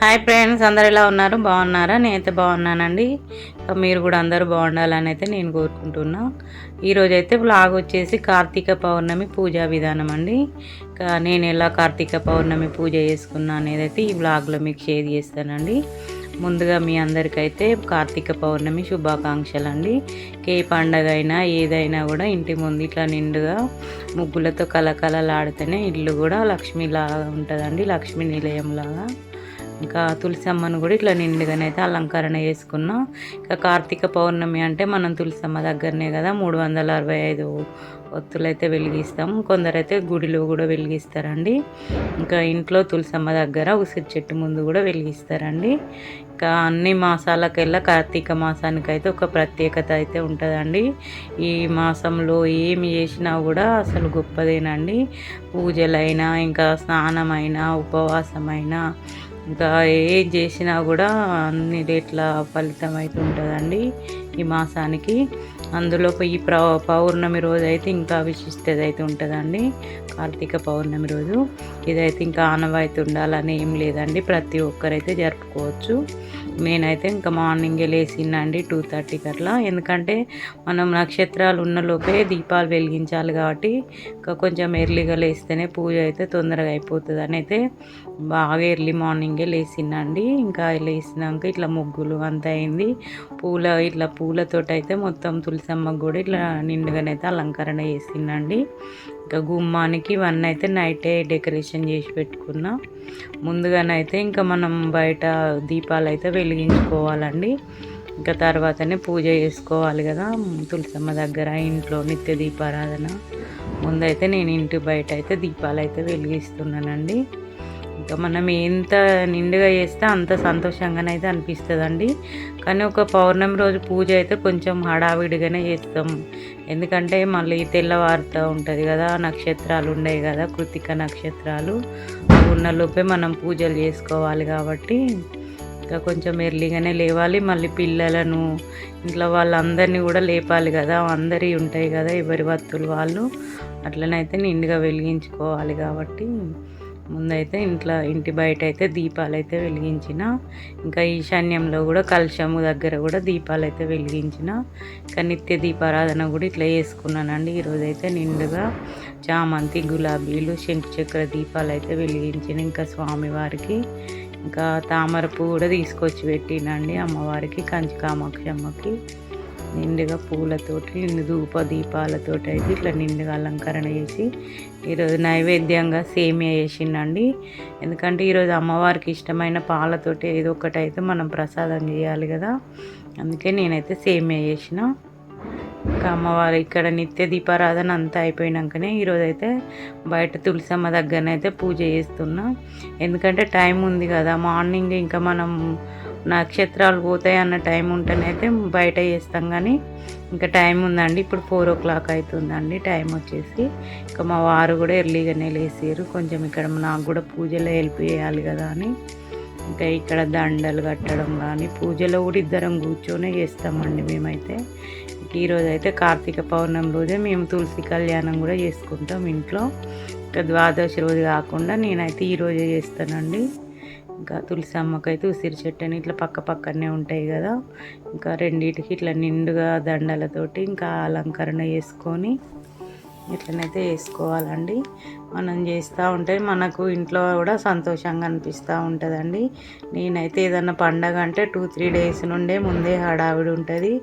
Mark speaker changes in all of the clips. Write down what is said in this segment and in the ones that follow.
Speaker 1: Hi friends, అందరు ఎలా ఉన్నారు? బాగున్నారా? నేనైతే బాగున్నానండి. మీరు కూడా అందరూ బాగుండాలని అయితే నేను కోరుకుంటున్నా. ఈరోజైతే వ్లాగ్ వచ్చేసి కార్తీక పౌర్ణమి పూజా విధానం అండి. నేను ఎలా కార్తీక పౌర్ణమి పూజ చేసుకున్నా అనేది అయితే ఈ వ్లాగ్లో మీకు షేర్ చేస్తానండి. ముందుగా మీ అందరికైతే కార్తీక పౌర్ణమి శుభాకాంక్షలు అండి. ఏ పండగ అయినా ఏదైనా కూడా ఇంటి ముందు ఇట్లా నిండుగా ముగ్గులతో కలకలలాడితేనే ఇల్లు కూడా లక్ష్మీలాగా ఉంటుందండి, లక్ష్మీ నిలయంలాగా. ఇంకా తులసమ్మను కూడా ఇట్లా నిండుగానైతే అలంకరణ చేసుకున్నాం. ఇంకా కార్తీక పౌర్ణమి అంటే మనం తులసమ్మ దగ్గరనే కదా 365 ఒత్తులైతే వెలిగిస్తాం. కొందరైతే గుడిలో కూడా వెలిగిస్తారండి. ఇంకా ఇంట్లో తులసమ్మ దగ్గర ఉసిరి చెట్టు ముందు కూడా వెలిగిస్తారండి. ఇంకా అన్ని మాసాలకెల్లా కార్తీక మాసానికైతే ఒక ప్రత్యేకత అయితే ఉంటుందండి. ఈ మాసంలో ఏమి చేసినా కూడా అసలు గొప్పదేనండి. పూజలైనా ఇంకా స్నానమైనా ఉపవాసమైనా ఇంకా ఏం చేసినా కూడా అన్ని రేట్ల ఫలితం అయితే ఉంటుందండి ఈ మాసానికి. అందులో ఈ పౌర్ణమి రోజు అయితే ఇంకా విశిష్టత అయితే ఉంటుందండి. కార్తీక పౌర్ణమి రోజు ఇదైతే ఇంకా ఆనవాయితీ ఉండాలని ఏం లేదండి, ప్రతి ఒక్కరైతే జరుపుకోవచ్చు. నేనైతే ఇంకా మార్నింగే లేచిందండి 2:30కి అట్లా. ఎందుకంటే మనం నక్షత్రాలు ఉన్నలోపే దీపాలు వెలిగించాలి కాబట్టి ఇంకా కొంచెం ఎర్లీగా లేస్తేనే పూజ అయితే తొందరగా అయిపోతుంది అని అయితే బాగా ఎర్లీ మార్నింగే లేచిందండి. ఇంకా లేచినాక ఇట్లా ముగ్గులు అంతా అయింది. ఇట్లా పూలతోటి అయితే మొత్తం తులసమ్మకు కూడా ఇట్లా నిండుగానైతే అలంకరణ చేసిందండి. ఇంకా గుమ్మానికి ఇవన్నీ అయితే నైటే డెకరేషన్ చేసి పెట్టుకున్నా. ముందుగానైతే ఇంకా మనం బయట దీపాలు అయితే వెలిగించుకోవాలండి. ఇంకా తర్వాతనే పూజ చేసుకోవాలి కదా తులసమ్మ దగ్గర. ఇంట్లో నిత్య దీపారాధన ముందైతే నేను ఇంటి బయట అయితే దీపాలు అయితే వెలిగిస్తున్నానండి. ఇంకా మనం ఎంత నిండుగా చేస్తే అంత సంతోషంగానైతే అనిపిస్తుందండి. కానీ ఒక పౌర్ణమి రోజు పూజ అయితే కొంచెం హడావిడిగానే చేస్తాం. ఎందుకంటే మళ్ళీ తెల్లవారుతూ ఉంటుంది కదా, నక్షత్రాలు ఉండేవి కదా, కృతిక నక్షత్రాలు ఉన్నలోపే మనం పూజలు చేసుకోవాలి కాబట్టి ఇంకా కొంచెం ఎర్లీగానే లేవాలి. మళ్ళీ పిల్లలను ఇంట్లో వాళ్ళందరినీ కూడా లేపాలి కదా, అందరి ఉంటాయి కదా ఎవరి వత్తులు వాళ్ళు, అట్లనైతే నిండుగా వెలిగించుకోవాలి కాబట్టి ముందైతే ఇంటి బయట అయితే దీపాలు అయితే వెలిగించిన. ఇంకా ఈశాన్యంలో కూడా కలశము దగ్గర కూడా దీపాలు అయితే వెలిగించిన. ఇంకా నిత్య దీపారాధన కూడా ఇట్లా చేసుకున్నానండి. ఈరోజైతే నిండుగా చామంతి, గులాబీలు, శంకు చక్ర దీపాలు అయితే వెలిగించిన. ఇంకా స్వామివారికి ఇంకా తామర పువ్వు కూడా తీసుకొచ్చి పెట్టినండి అమ్మవారికి, కంచి కామాక్షి అమ్మకి. నిండుగా పూలతోటి ధూప దీపాలతోటి అయితే ఇట్లా నిండుగా అలంకరణ చేసి ఈరోజు నైవేద్యంగా సేమియా చేసిండండి. ఎందుకంటే ఈరోజు అమ్మవారికి ఇష్టమైన పాలతోటి ఏదో ఒకటి అయితే మనం ప్రసాదం చేయాలి కదా, అందుకే నేనైతే సేమియా చేసిన. ఇంకా అమ్మవారు ఇక్కడ నిత్య దీపారాధన అంతా అయిపోయినాకనే ఈరోజు అయితే బయట తులసమ్మ దగ్గరనైతే పూజ చేస్తున్నా. ఎందుకంటే టైం ఉంది కదా, మార్నింగ్ ఇంకా మనం నక్షత్రాలు పోతాయి అన్న టైం ఉంటేనైతే బయట చేస్తాం. కానీ ఇంకా టైం ఉందండి, ఇప్పుడు 4 o'clock అవుతుందండి టైం వచ్చేసి. ఇంకా మా వారు కూడా ఎర్లీగానే లేసారు. కొంచెం ఇక్కడ నాకు కూడా పూజలో హెల్ప్ చేయాలి కదా అని ఇంకా ఇక్కడ దండలు కట్టడం కానీ పూజలో కూడా ఇద్దరం కూర్చొనే చేస్తామండి మేమైతే. ఈరోజు అయితే కార్తీక పౌర్ణమి రోజే మేము తులసి కళ్యాణం కూడా చేసుకుంటాం ఇంట్లో. ఇంకా ద్వాదశి రోజు కాకుండా నేనైతే ఈరోజే చేస్తానండి. ఇంకా తులసి అమ్మకైతే ఉసిరి చెట్టు అని ఇట్లా పక్క పక్కనే ఉంటాయి కదా, ఇంకా రెండింటికి ఇట్లా నిండుగా దండలతోటి ఇంకా అలంకరణ చేసుకొని ఇట్లనైతే వేసుకోవాలండి. మనం చేస్తూ ఉంటే మనకు ఇంట్లో కూడా సంతోషంగా అనిపిస్తూ ఉంటుందండి. నేనైతే ఏదన్నా పండగ అంటే 2-3 days నుండే ముందే హడావిడి ఉంటుంది.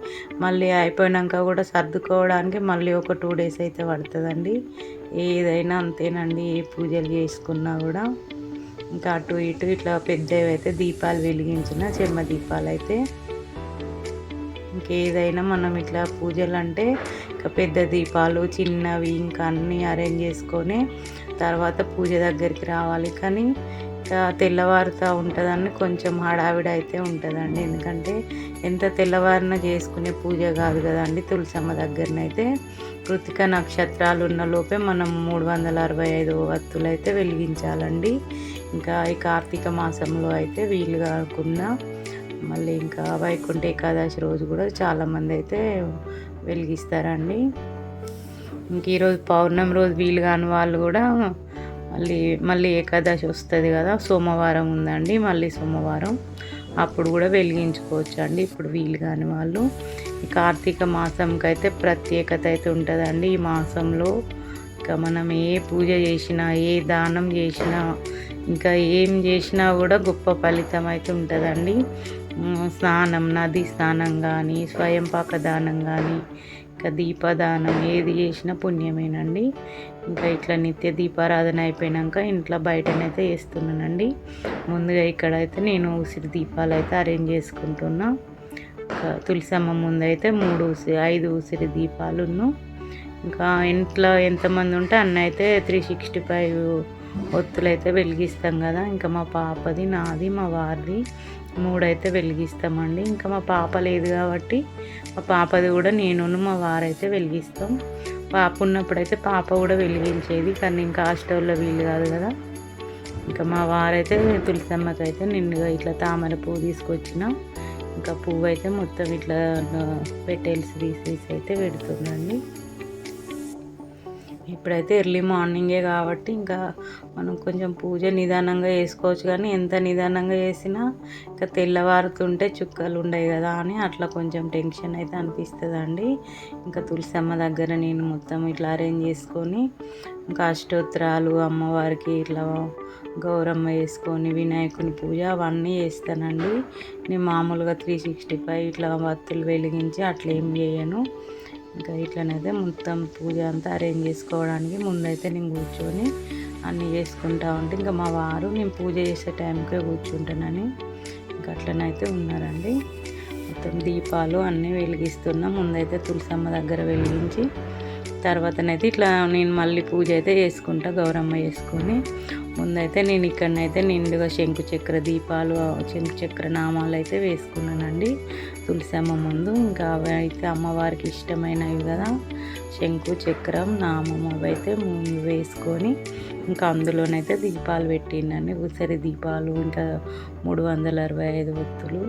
Speaker 1: మళ్ళీ అయిపోయాక కూడా సర్దుకోవడానికి మళ్ళీ ఒక 2 days అయితే పడుతుందండి. ఏదైనా అంతేనండి, ఏ పూజలు చేసుకున్నా కూడా. ఇంకా అటు ఇటు ఇట్లా పెద్దవి అయితే దీపాలు వెలిగించిన చెమ్మ దీపాలు అయితే. ఇంకేదైనా మనం ఇట్లా పూజలు అంటే ఇంకా పెద్ద దీపాలు చిన్నవి ఇంకా అన్నీ అరేంజ్ చేసుకొని తర్వాత పూజ దగ్గరికి రావాలి. కానీ ఇంకా తెల్లవారుతూ ఉంటుందని కొంచెం హడావిడి అయితే ఉంటుందండి. ఎందుకంటే ఎంత తెల్లవారిన చేసుకునే పూజ కాదు కదండి తులసమ్మ దగ్గరనైతే. కృతిక నక్షత్రాలు ఉన్న లోపే మనం 365 వత్తులు అయితే వెలిగించాలండి. ఇంకా ఈ కార్తీక మాసంలో అయితే వీలు కాకుండా మళ్ళీ ఇంకా వైకుంఠ ఏకాదశి రోజు కూడా చాలామంది అయితే వెలిగిస్తారండి. ఇంక ఈరోజు పౌర్ణమి రోజు వీలు కాని వాళ్ళు కూడా మళ్ళీ ఏకాదశి వస్తుంది కదా, సోమవారం ఉందండి, మళ్ళీ సోమవారం అప్పుడు కూడా వెలిగించుకోవచ్చు అండి. ఇప్పుడు వీలు కాని వాళ్ళు ఈ కార్తీక మాసంకి అయితే ప్రత్యేకత అయితే ఉంటుందండి. ఈ మాసంలో ఇంకా మనం ఏ పూజ చేసినా, ఏ దానం చేసినా, ఇంకా ఏం చేసినా కూడా గొప్ప ఫలితం అయితే ఉంటుందండి. స్నానం, నది స్నానం కానీ, స్వయం పాక దానం కానీ, ఇంకా దీపదానం ఏది చేసినా పుణ్యమేనండి. ఇంకా ఇట్లా నిత్య దీపారాధన అయిపోయాక ఇంట్లో బయటనైతే వేస్తున్నానండి. ముందుగా ఇక్కడైతే నేను ఉసిరి దీపాలు అయితే అరేంజ్ చేసుకుంటున్నా. తులసమ్మ ముందైతే 5 ఉసిరి దీపాలును. ఇంకా ఇంట్లో ఎంతమంది ఉంటే అన్న అయితే 365 ఒత్తులు అయితే వెలిగిస్తాం కదా. ఇంకా మా పాపది, నాది, మా వారిది 3 అయితే వెలిగిస్తామండి. ఇంకా మా పాప లేదు కాబట్టి మా పాపది కూడా నేను మా వారైతే వెలిగిస్తాం. పాప ఉన్నప్పుడైతే పాప కూడా వెలిగించేది, కానీ ఇంకా హాస్టల్లో వీలు కాదు కదా. ఇంకా మా వారైతే తులసమ్మకి అయితే నిండుగా ఇట్లా తామర పువ్వు తీసుకొచ్చిన, ఇంకా పువ్వు అయితే మొత్తం ఇట్లా పెటల్స్ తీసేసి అయితే పెడుతుందండి. ఇప్పుడైతే ఎర్లీ మార్నింగే కాబట్టి ఇంకా మనం కొంచెం పూజ నిదానంగా చేసుకోవచ్చు, కానీ ఎంత నిదానంగా చేసినా ఇంకా తెల్లవారుతుంటే చుక్కలు ఉండవు కదా అని అట్లా కొంచెం టెన్షన్ అయితే అనిపిస్తుందండి. ఇంకా తులసమ్మ దగ్గర నేను మొత్తం ఇట్లా అరేంజ్ చేసుకొని ఇంకా అష్టోత్తరాలు, అమ్మవారికి ఇట్లా గౌరమ్మ వేసుకొని వినాయకుని పూజ అవన్నీ చేస్తానండి. నేను మామూలుగా 365 ఇట్లా వత్తులు వెలిగించి అట్లా ఏం చేయను. ఇంకా ఇట్లనైతే మొత్తం పూజ అంతా అరేంజ్ చేసుకోవడానికి ముందైతే నేను కూర్చొని అన్నీ చేసుకుంటా ఉంటే, ఇంకా మా వారు నేను పూజ చేసే టైంకే కూర్చుంటానని ఇంకా అట్లనైతే ఉన్నారండి. మొత్తం దీపాలు అన్నీ వెలిగిస్తున్నాం. ముందైతే తులసమ్మ దగ్గర వెలిగించి తర్వాతనైతే ఇట్లా నేను మళ్ళీ పూజ అయితే చేసుకుంటా, గౌరమ్మ చేసుకొని. ముందైతే నేను ఇక్కడనైతే నిండుగా శంకు చక్ర దీపాలు, శంకు చక్ర నామాలు అయితే వేసుకున్నానండి తులసమ్మ ముందు. ఇంకా అవి అయితే అమ్మవారికి ఇష్టమైనవి కదా, శంకు చక్రం నామం అవైతే వేసుకొని ఇంకా అందులోనైతే దీపాలు పెట్టిండండి. ఉసిరి దీపాలు, ఇంకా 365 ఒత్తులు.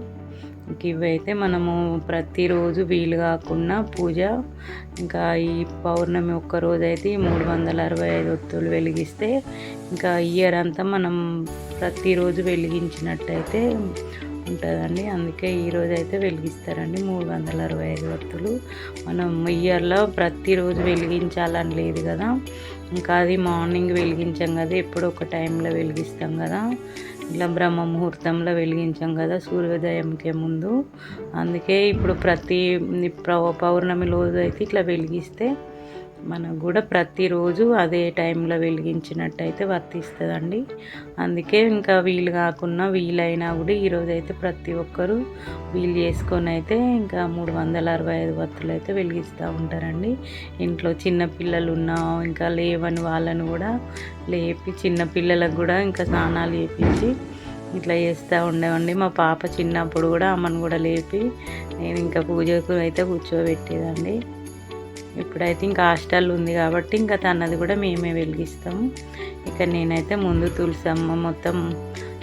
Speaker 1: ఇంక ఇవైతే మనము ప్రతిరోజు వీలు కాకుండా పూజ ఇంకా ఈ పౌర్ణమి ఒక్కరోజు అయితే 365 ఒత్తులు వెలిగిస్తే ఇంకా ఇయర్ అంతా మనం ప్రతిరోజు వెలిగించినట్టయితే ఉంటుందండి. అందుకే ఈరోజు అయితే వెలిగిస్తారండి 365 ఒత్తులు. మనం ఇయర్లో ప్రతిరోజు వెలిగించాలని లేదు కదా, ఇంకా అది మార్నింగ్ వెలిగించాం కదా, ఎప్పుడో ఒక టైంలో వెలిగిస్తాం కదా, ఇట్లా బ్రహ్మ ముహూర్తంలో వెలిగించాం కదా సూర్యోదయంకే ముందు. అందుకే ఇప్పుడు ప్రతి పౌర్ణమి రోజు అయితే ఇట్లా వెలిగిస్తే మనకు కూడా ప్రతిరోజు అదే టైంలో వెలిగించినట్టయితే వర్తిస్తుందండి. అందుకే ఇంకా వీలు కాకుండా వీలైనా కూడా ఈరోజు అయితే ప్రతి ఒక్కరూ వీలు చేసుకొని అయితే ఇంకా 365 వత్తులు అయితే వెలిగిస్తూ ఉంటారండి. ఇంట్లో చిన్నపిల్లలు ఉన్నా ఇంకా లేవని వాళ్ళను కూడా లేపి చిన్నపిల్లలకు కూడా ఇంకా స్నానాలు చేపించి ఇట్లా చేస్తూ ఉండేవండి. మా పాప చిన్నప్పుడు కూడా అమ్మను కూడా లేపి నేను ఇంకా పూజకు అయితే కూర్చోబెట్టేదండి. ఇప్పుడైతే ఇంకా హాస్టల్ ఉంది కాబట్టి ఇంకా తనది కూడా మేమే వెలిగిస్తాము. ఇక నేనైతే ముందు తులసమ్మ మొత్తం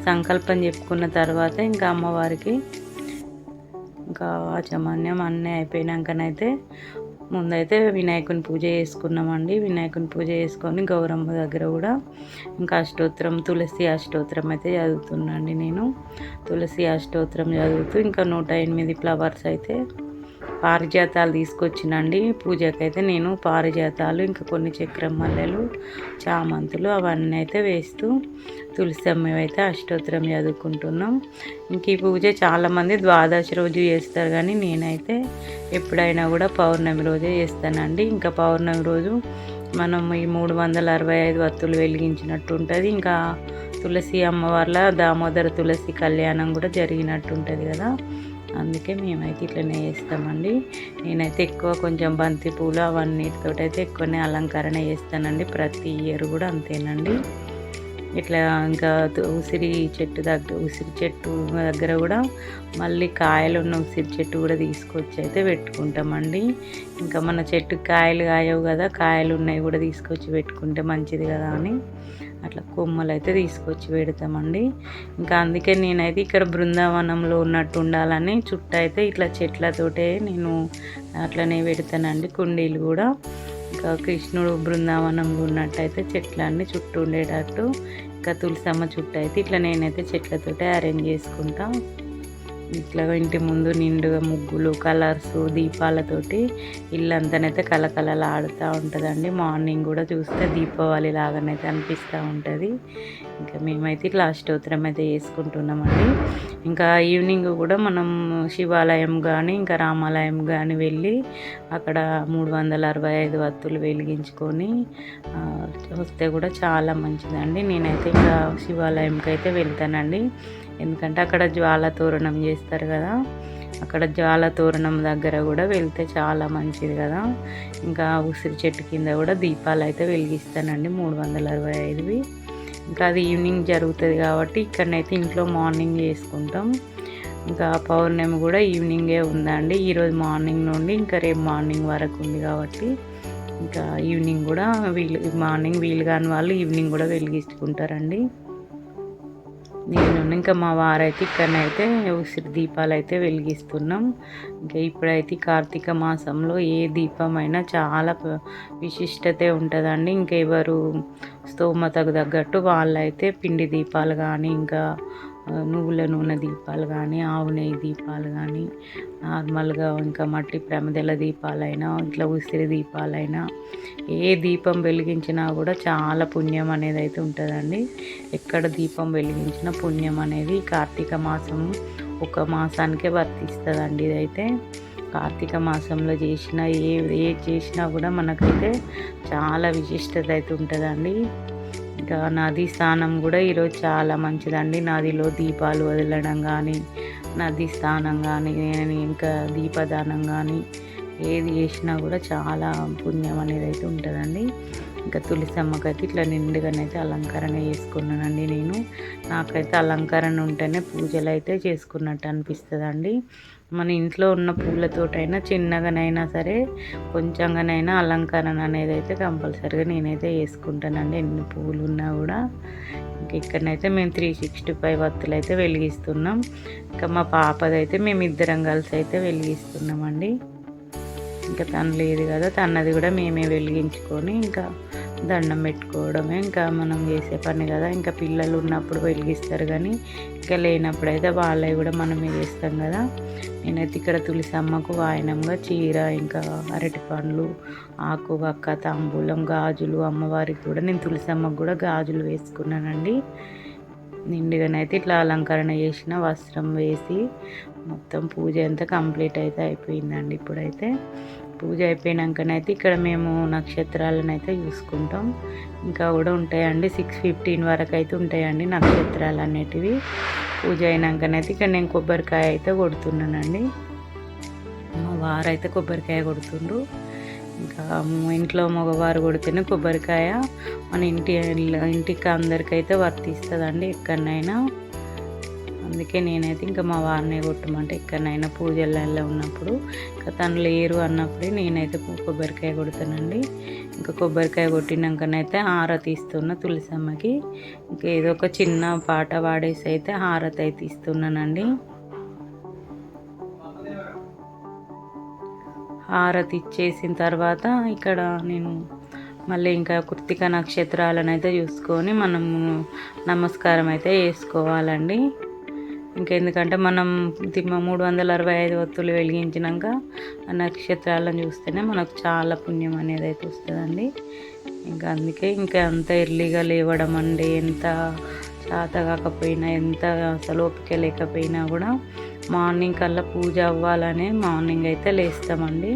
Speaker 1: సంకల్పం చెప్పుకున్న తర్వాత ఇంకా అమ్మవారికి ఇంకా ఆచమన్యం అన్నీ అయిపోయినాకనైతే ముందైతే వినాయకుని పూజ చేసుకున్నామండి. వినాయకుని పూజ చేసుకొని గౌరమ్మ దగ్గర కూడా ఇంకా అష్టోత్తరం, తులసి అష్టోత్తరం అయితే చదువుతున్నాండి. నేను తులసి అష్టోత్తరం చదువుతూ ఇంకా 108 ఫ్లవర్స్ అయితే పారిజాతాలు తీసుకొచ్చినండి. పూజకైతే నేను పారిజాతాలు, ఇంకా కొన్ని చక్రం మల్లెలు, చామంతులు అవన్నీ అయితే వేస్తూ తులసమ్మ అయితే అష్టోత్తరం చదువుకుంటున్నాం. ఇంక ఈ పూజ చాలామంది ద్వాదశి రోజు చేస్తారు, కానీ నేనైతే ఎప్పుడైనా కూడా పౌర్ణమి రోజే చేస్తానండి. ఇంకా పౌర్ణమి రోజు మనం ఈ 365 వత్తులు వెలిగించినట్టు ఉంటుంది. ఇంకా తులసి అమ్మవార్ల దామోదర తులసి కళ్యాణం కూడా జరిగినట్టు ఉంటుంది కదా, అందుకే మేమైతే ఇట్లనే చేస్తామండి. నేనైతే ఎక్కువ కొంచెం బంతి పూలు అవన్నీతోటైతే ఎక్కువనే అలంకరణ చేస్తానండి. ప్రతి ఇయర్ కూడా అంతేనండి. ఇట్లా ఇంకా ఉసిరి చెట్టు దగ్గర కూడా మళ్ళీ కాయలు ఉన్న ఉసిరి చెట్టు కూడా తీసుకొచ్చి అయితే పెట్టుకుంటామండి. ఇంకా మన చెట్టు కాయలు కాయవు కదా, కాయలు ఉన్నాయి కూడా తీసుకొచ్చి పెట్టుకుంటే మంచిది కదా అని అట్లా కొమ్మలు అయితే తీసుకొచ్చి పెడతామండి. ఇంకా అందుకే నేనైతే ఇక్కడ బృందావనంలో ఉన్నట్టు ఉండాలని చుట్టూ అయితే ఇట్లా చెట్లతోటే నేను అట్లనే పెడతానండి. కుండీలు కూడా ఇంకా కృష్ణుడు బృందావనంలో ఉన్నట్టయితే చెట్లన్నీ చుట్టూ ఉండేటట్టు, ఇంకా తులసమ్మ చుట్టూ అయితే ఇట్లా నేనైతే చెట్లతోటే అరేంజ్ చేసుకుంటా. ఇట్లా ఇంటి ముందు నిండుగా ముగ్గులు, కలర్స్, దీపాలతోటి ఇల్లంతానైతే కలకలలాడుతూ ఉంటుందండి. మార్నింగ్ కూడా చూస్తే దీపావళి లాగానైతే అనిపిస్తూ ఉంటుంది. ఇంకా మేమైతే ఇట్లా అష్టోత్తరం అయితే చేసుకుంటున్నామండి. ఇంకా ఈవినింగ్ కూడా మనం శివాలయం కానీ ఇంకా రామాలయం కానీ వెళ్ళి అక్కడ 365 వత్తులు వెలిగించుకొని వస్తే కూడా చాలా మంచిదండి. నేనైతే ఇంకా శివాలయంకి అయితే వెళ్తానండి. ఎందుకంటే అక్కడ జ్వాల తోరణం చేస్తారు కదా, అక్కడ జ్వాల తోరణం దగ్గర కూడా వెళ్తే చాలా మంచిది కదా. ఇంకా ఉసిరి చెట్టు కింద కూడా దీపాలు అయితే వెలిగిస్తానండి 365వి. ఇంకా అది ఈవినింగ్ జరుగుతుంది కాబట్టి ఇక్కడనైతే ఇంట్లో మార్నింగ్ చేసుకుంటాం. ఇంకా పౌర్ణమి కూడా ఈవినింగే ఉందండి. ఈరోజు మార్నింగ్ నుండి ఇంకా రేపు మార్నింగ్ వరకు ఉంది కాబట్టి ఇంకా ఈవినింగ్ కూడా మార్నింగ్ వీలు కాని వాళ్ళు ఈవినింగ్ కూడా వెలిగించుకుంటారండి. నేను ఇంకా మా వారైతే ఇక్కడనైతే ఉసిరి దీపాలు అయితే వెలిగిస్తున్నాం. ఇంకా ఇప్పుడైతే కార్తీక మాసంలో ఏ దీపమైనా చాలా విశిష్టత ఉంటుందండి. ఇంకా ఎవరు స్తోమతకు తగ్గట్టు వాళ్ళైతే పిండి దీపాలు కానీ ఇంకా నువ్వుల నూనె దీపాలు కానీ ఆవు నెయ్యి దీపాలు కానీ నార్మల్గా ఇంకా మట్టి ప్రమిదల దీపాలైనా ఇట్లా ఉసిరి దీపాలైనా ఏ దీపం వెలిగించినా కూడా చాలా పుణ్యం అనేది అయితే ఉంటుందండి. ఎక్కడ దీపం వెలిగించిన పుణ్యం అనేది కార్తీక మాసం ఒక మాసానికే వర్తిస్తుందండి. ఇదైతే కార్తీక మాసంలో చేసిన ఏ చేసినా కూడా మనకైతే చాలా విశిష్టత అయితే ఉంటుందండి. ఇంకా నది స్నానం కూడా ఈరోజు చాలా మంచిదండి. నదిలో దీపాలు వదలడం కానీ, నది స్నానం కానీ, ఇంకా దీపదానం కానీ ఏది చేసినా కూడా చాలా పుణ్యం అనేది అయితే ఉంటుందండి. ఇంకా తులసమ్మకైతే ఇట్లా నిండుగానైతే అలంకరణ చేసుకున్నానండి నేను. నాకైతే అలంకరణ ఉంటేనే పూజలు అయితే చేసుకున్నట్టు అనిపిస్తుందండి. మన ఇంట్లో ఉన్న పూలతోటైనా చిన్నగానైనా సరే కొంచెంగానైనా అలంకరణ అనేది అయితే కంపల్సరీగా నేనైతే వేసుకుంటానండి. ఎన్ని పువ్వులు ఉన్నా కూడా. ఇంకా ఇక్కడనైతే మేము 365 వత్తులు అయితే వెలిగిస్తున్నాం. ఇంకా మా పాపదైతే మేము ఇద్దరం కలిసి అయితే వెలిగిస్తున్నామండి. ఇంకా తను లేదు కదా, తనది కూడా మేమే వెలిగించుకొని ఇంకా దండం పెట్టుకోవడమే ఇంకా మనం చేసే పని కదా. ఇంకా పిల్లలు ఉన్నప్పుడు వెలిగిస్తారు కానీ ఇంకా లేనప్పుడు అయితే వాళ్ళవి కూడా మనమే చేస్తాం కదా. నేనైతే ఇక్కడ తులసమ్మకు వాయనంగా చీర ఇంకా అరటి పండ్లు, ఆకు వక్క, తాంబూలం, గాజులు, అమ్మవారికి కూడా నేను తులసమ్మకు కూడా గాజులు వేసుకున్నానండి. నిండుగానైతే ఇట్లా అలంకరణ చేసిన వస్త్రం వేసి మొత్తం పూజ అంతా కంప్లీట్ అయితే అయిపోయిందండి. ఇప్పుడైతే పూజ అయిపోయినాకనైతే ఇక్కడ మేము నక్షత్రాలను అయితే చూసుకుంటాం. ఇంకా కూడా ఉంటాయండి 6:15 వరకు అయితే ఉంటాయండి నక్షత్రాలు అనేటివి. పూజ అయినాకనైతే ఇక్కడ నేను కొబ్బరికాయ అయితే కొడుతున్నానండి. మా వారైతే కొబ్బరికాయ కొడుతుండ్రు. ఇంకా ఇంట్లో మగవారు కొడితేనే కొబ్బరికాయ మన ఇంటికి అందరికైతే వర్తిస్తుందండి ఎక్కడనైనా. అందుకే నేనైతే ఇంకా మా వారిని కొట్టమంటే ఎక్కడనైనా పూజలలో ఉన్నప్పుడు ఇంకా తను లేరు అన్నప్పుడే నేనైతే కొబ్బరికాయ కొడతానండి. ఇంకా కొబ్బరికాయ కొట్టినాకనైతే హారతి ఇస్తున్నా తులసమ్మకి. ఇంకా ఏదో ఒక చిన్న పాట పాడేసి అయితే హారతి అయితే ఇస్తున్నానండి. హారతి ఇచ్చేసిన తర్వాత ఇక్కడ నేను మళ్ళీ ఇంకా కృత్తిక నక్షత్రాలను అయితే చూసుకొని మనము నమస్కారం అయితే చేసుకోవాలండి. ఇంకా ఎందుకంటే మనం 365 వత్తులు వెలిగించినాక ఆ నక్షత్రాలను చూస్తేనే మనకు చాలా పుణ్యం అనేది అయితే వస్తుందండి. ఇంకా అందుకే ఇంకా అంత ఎర్లీగా లేవడం అండి, ఎంత చేత కాకపోయినా ఎంత అసలు ఓపిక లేకపోయినా కూడా మార్నింగ్ కల్లా పూజ అవ్వాలనే మార్నింగ్ అయితే లేస్తామండి.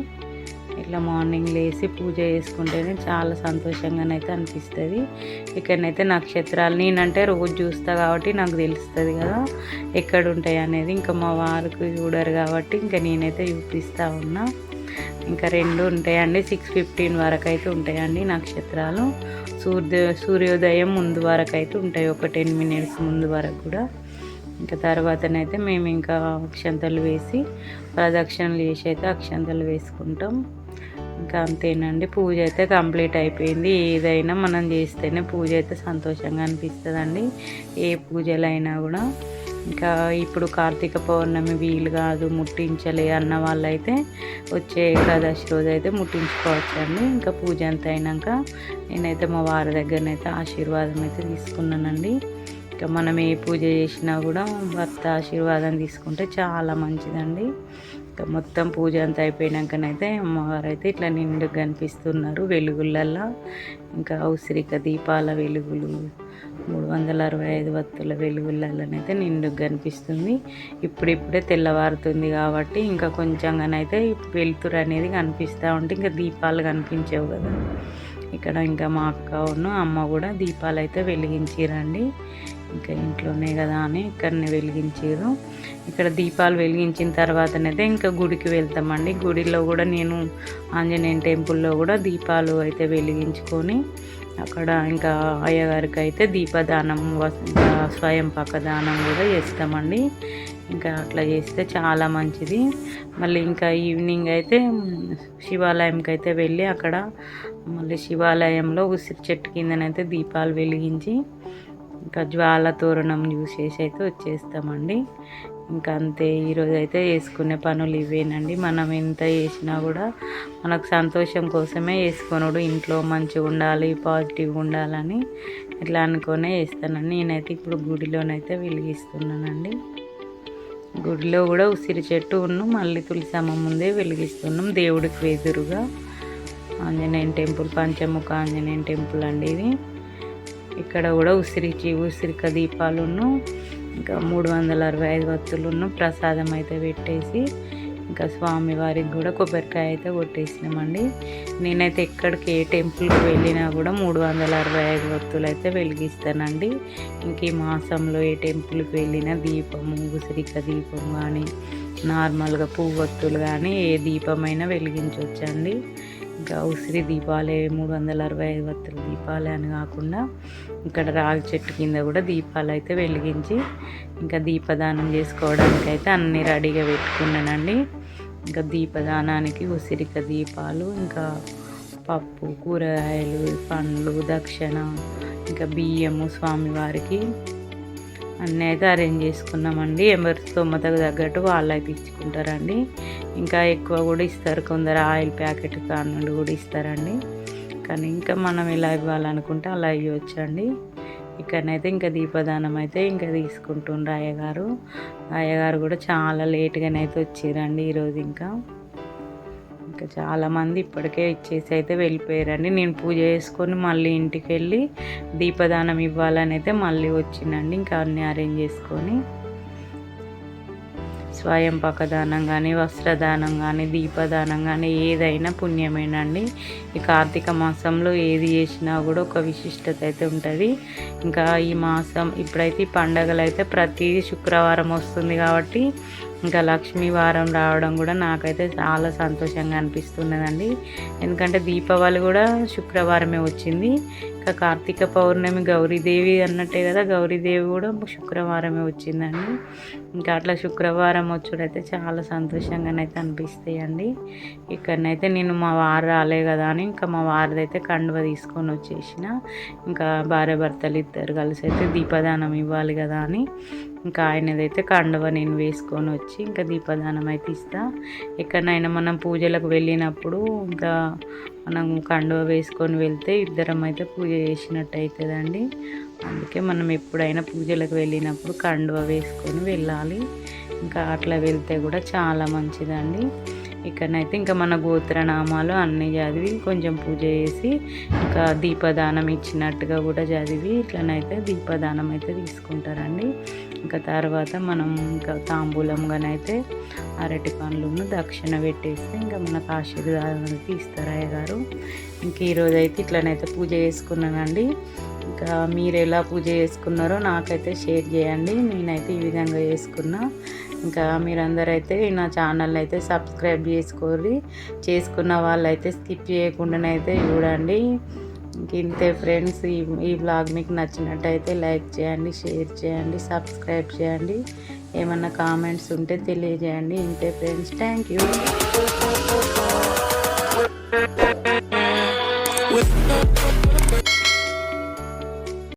Speaker 1: ఇట్లా మార్నింగ్ లేచి పూజ చేసుకుంటేనే చాలా సంతోషంగానైతే అనిపిస్తుంది. ఇక్కడనైతే నక్షత్రాలు నేనంటే రోజు చూస్తా కాబట్టి నాకు తెలుస్తుంది కదా ఎక్కడ ఉంటాయి అనేది. ఇంకా మా వారికి చూడరు కాబట్టి ఇంకా నేనైతే చూపిస్తూ ఉన్నా. ఇంకా 2 ఉంటాయండి, 6:15 వరకు అయితే ఉంటాయండి నక్షత్రాలు. సూర్యోదయం ముందు వరకు అయితే ఉంటాయి, ఒక 10 minutes ముందు వరకు కూడా. ఇంకా తర్వాతనైతే మేము ఇంకా అక్షంతలు వేసి ప్రదక్షిణలు చేసి అయితే అక్షంతలు వేసుకుంటాం. ఇంకా అంతేనండి, పూజ అయితే కంప్లీట్ అయిపోయింది. ఏదైనా మనం చేస్తేనే పూజ అయితే సంతోషంగా అనిపిస్తుందండి, ఏ పూజలైనా కూడా. ఇంకా ఇప్పుడు కార్తీక పౌర్ణమి వీలు కాదు ముట్టించలే అన్న వాళ్ళైతే వచ్చే ఏకాదశి రోజు అయితే ముట్టించుకోవచ్చండి. ఇంకా పూజ అంతా అయినాక నేనైతే మా వారి దగ్గరనైతే ఆశీర్వాదం అయితే తీసుకున్నానండి. ఇంకా మనం ఏ పూజ చేసినా కూడా భర్త ఆశీర్వాదం తీసుకుంటే చాలా మంచిదండి. ఇంకా మొత్తం పూజ అంతా అయిపోయినాకనైతే అమ్మవారు అయితే ఇట్లా నిండుగా కనిపిస్తున్నారు వెలుగులల్లో. ఇంకా ఉసిరిక దీపాల వెలుగులు 365 వత్తుల వెలుగులలోనైతే నిండుగా కనిపిస్తుంది. ఇప్పుడిప్పుడే తెల్లవారుతుంది కాబట్టి ఇంకా కొంచెంగానైతే వెలుతురు అనేది కనిపిస్తూ ఉంటే ఇంకా దీపాలు కనిపించవు కదా. ఇక్కడ ఇంకా మా అక్క అమ్మ కూడా దీపాలు అయితే వెలిగించారండి. ఇంకా ఇంట్లోనే కదా అని ఇక్కడనే వెలిగించారు. ఇక్కడ దీపాలు వెలిగించిన తర్వాతనైతే ఇంకా గుడికి వెళ్తామండి. గుడిలో కూడా నేను ఆంజనేయ టెంపుల్లో కూడా దీపాలు అయితే వెలిగించుకొని అక్కడ ఇంకా అయ్యగారికి అయితే దీపదానం స్వయం పక్కదానం కూడా చేస్తామండి. ఇంకా అట్లా చేస్తే చాలా మంచిది. మళ్ళీ ఇంకా ఈవినింగ్ అయితే శివాలయంకి అయితే వెళ్ళి అక్కడ మళ్ళీ శివాలయంలో ఉసిరి చెట్టు కిందనైతే దీపాలు వెలిగించి ఇంకా జ్వాల తోరణం చూసేసి అయితే వచ్చేస్తామండి. ఇంకా అంతే, ఈరోజు అయితే చేసుకునే పనులు ఇవేనండి. మనం ఎంత చేసినా కూడా మనకు సంతోషం కోసమే చేసుకొనుడు. ఇంట్లో మంచిగా ఉండాలి, పాజిటివ్గా ఉండాలని ఇట్లా అనుకునే చేస్తానండి. నేనైతే ఇప్పుడు గుడిలోనైతే వెలిగిస్తున్నానండి. గుడిలో కూడా ఉసిరి చెట్టు మళ్ళీ తులసమ్మ ముందే వెలిగిస్తున్నాం. దేవుడికి ఎదురుగా ఆంజనేయ టెంపుల్, పంచముఖ ఆంజనేయ టెంపుల్ అండి ఇది. ఇక్కడ కూడా ఉసిరిక దీపాలును ఇంకా 365 వత్తులును ప్రసాదం అయితే పెట్టేసి ఇంకా స్వామివారికి కూడా కొబ్బరికాయ అయితే కొట్టేసినామండి. నేనైతే ఎక్కడికి ఏ టెంపుల్కి వెళ్ళినా కూడా 365 వత్తులు అయితే వెలిగిస్తానండి. ఇంక ఈ మాసంలో ఏ టెంపుల్కి వెళ్ళినా దీపము, ఉసిరిక దీపం కానీ నార్మల్గా పువ్వొత్తులు కానీ ఏ దీపమైనా వెలిగించవచ్చండి. ఇంకా ఉసిరి దీపాలే 365 వత్తుల దీపాలే అని కాకుండా ఇక్కడ రాగి చెట్టు కింద కూడా దీపాలు అయితే వెలిగించి ఇంకా దీపదానం చేసుకోవడానికి అయితే అన్నీ రెడీగా పెట్టుకున్నానండి. ఇంకా దీపదానానికి ఉసిరిక దీపాలు, ఇంకా పప్పు, కూరగాయలు, పండ్లు, దక్షిణ, ఇంకా బియ్యము స్వామివారికి అన్నీ అయితే అరేంజ్ చేసుకున్నామండి. ఎవరి స్తోమతకు తగ్గట్టు వాళ్ళు అయితే ఇచ్చుకుంటారండి. ఇంకా ఎక్కువ కూడా ఇస్తారు, కొందరు ఆయిల్ ప్యాకెట్ కానుండి కూడా ఇస్తారండి. కానీ ఇంకా మనం ఎలా ఇవ్వాలనుకుంటే అలా ఇవ్వచ్చండి. ఇక్కడనైతే ఇంకా దీపదానం అయితే ఇంకా తీసుకుంటుండ్రు అయ్యగారు కూడా చాలా లేట్గానే అయితే వచ్చిరండి ఈరోజు. ఇంకా చాలామంది ఇప్పటికే ఇచ్చేసి అయితే వెళ్ళిపోయారండి. నేను పూజ చేసుకొని మళ్ళీ ఇంటికి వెళ్ళి దీపదానం ఇవ్వాలని అయితే మళ్ళీ వచ్చిందండి. ఇంకా అన్నీ అరేంజ్ చేసుకొని స్వయం పక్కదానం కానీ, వస్త్రదానం కానీ, దీపదానం కానీ ఏదైనా పుణ్యమేనండి. ఈ కార్తీక మాసంలో ఏది చేసినా కూడా ఒక విశిష్టత అయితే ఉంటుంది. ఇంకా ఈ మాసం ఇప్పుడైతే ఈ పండగలు అయితే ప్రతి శుక్రవారం వస్తుంది కాబట్టి ఇంకా లక్ష్మీ వారం రావడం కూడా నాకైతే చాలా సంతోషంగా అనిపిస్తున్నదండి. ఎందుకంటే దీపావళి కూడా శుక్రవారమే వచ్చింది. ఇంకా కార్తీక పౌర్ణమి గౌరీదేవి అన్నట్టే కదా, గౌరీదేవి కూడా శుక్రవారమే వచ్చిందండి. ఇంకా అట్లా శుక్రవారం వచ్చుడైతే చాలా సంతోషంగానైతే అనిపిస్తాయండి. ఇక్కడనైతే నేను మా వారు రాలే కదా అని ఇంకా మా వారిదైతే కండువ తీసుకొని వచ్చేసిన. ఇంకా భార్య భర్తలు ఇద్దరు కలిసి అయితే దీపదానం ఇవ్వాలి కదా అని ఇంకా ఆయనదైతే కండువ నేను వేసుకొని వచ్చి ఇంకా దీపదానం అయితే ఇస్తా. ఎక్కడైనా మనం పూజలకు వెళ్ళినప్పుడు ఇంకా మనం కండువ వేసుకొని వెళ్తే ఇద్దరం అయితే పూజ చేసినట్టు అవుతుందండి. అందుకే మనం ఎప్పుడైనా పూజలకు వెళ్ళినప్పుడు కండువ వేసుకొని వెళ్ళాలి. ఇంకా అట్లా వెళ్తే కూడా చాలా మంచిదండి. ఇక్కడనైతే ఇంకా మన గోత్రనామాలు అన్నీ చదివి కొంచెం పూజ చేసి ఇంకా దీపదానం ఇచ్చినట్టుగా కూడా చదివి ఇట్లనైతే దీపదానం అయితే తీసుకుంటారండి. ఇంకా తర్వాత మనం ఇంకా తాంబూలంగానైతే అరటి పండ్లను దక్షిణ పెట్టేస్తే ఇంకా మనకు ఆశీర్వాదం అయితే ఇస్తారు అయ్యగారు. ఇంక ఈరోజు అయితే ఇట్లనైతే పూజ చేసుకున్నానండి. ఇంకా మీరు ఎలా పూజ చేసుకున్నారో నాకైతే షేర్ చేయండి. నేనైతే ఈ విధంగా చేసుకున్నా. ఇంకా మీరందరూ అయితే నా ఛానల్ అయితే సబ్స్క్రైబ్ చేసుకున్న వాళ్ళైతే స్కిప్ చేయకుండానైతే చూడండి. ఇంతే ఫ్రెండ్స్, ఈ వ్లాగ్ మీకు నచ్చినట్టయితే లైక్ చేయండి, షేర్ చేయండి, సబ్స్క్రైబ్ చేయండి. ఏమన్నా కామెంట్స్ ఉంటే తెలియజేయండి. ఇంతే ఫ్రెండ్స్, థ్యాంక్ యూ.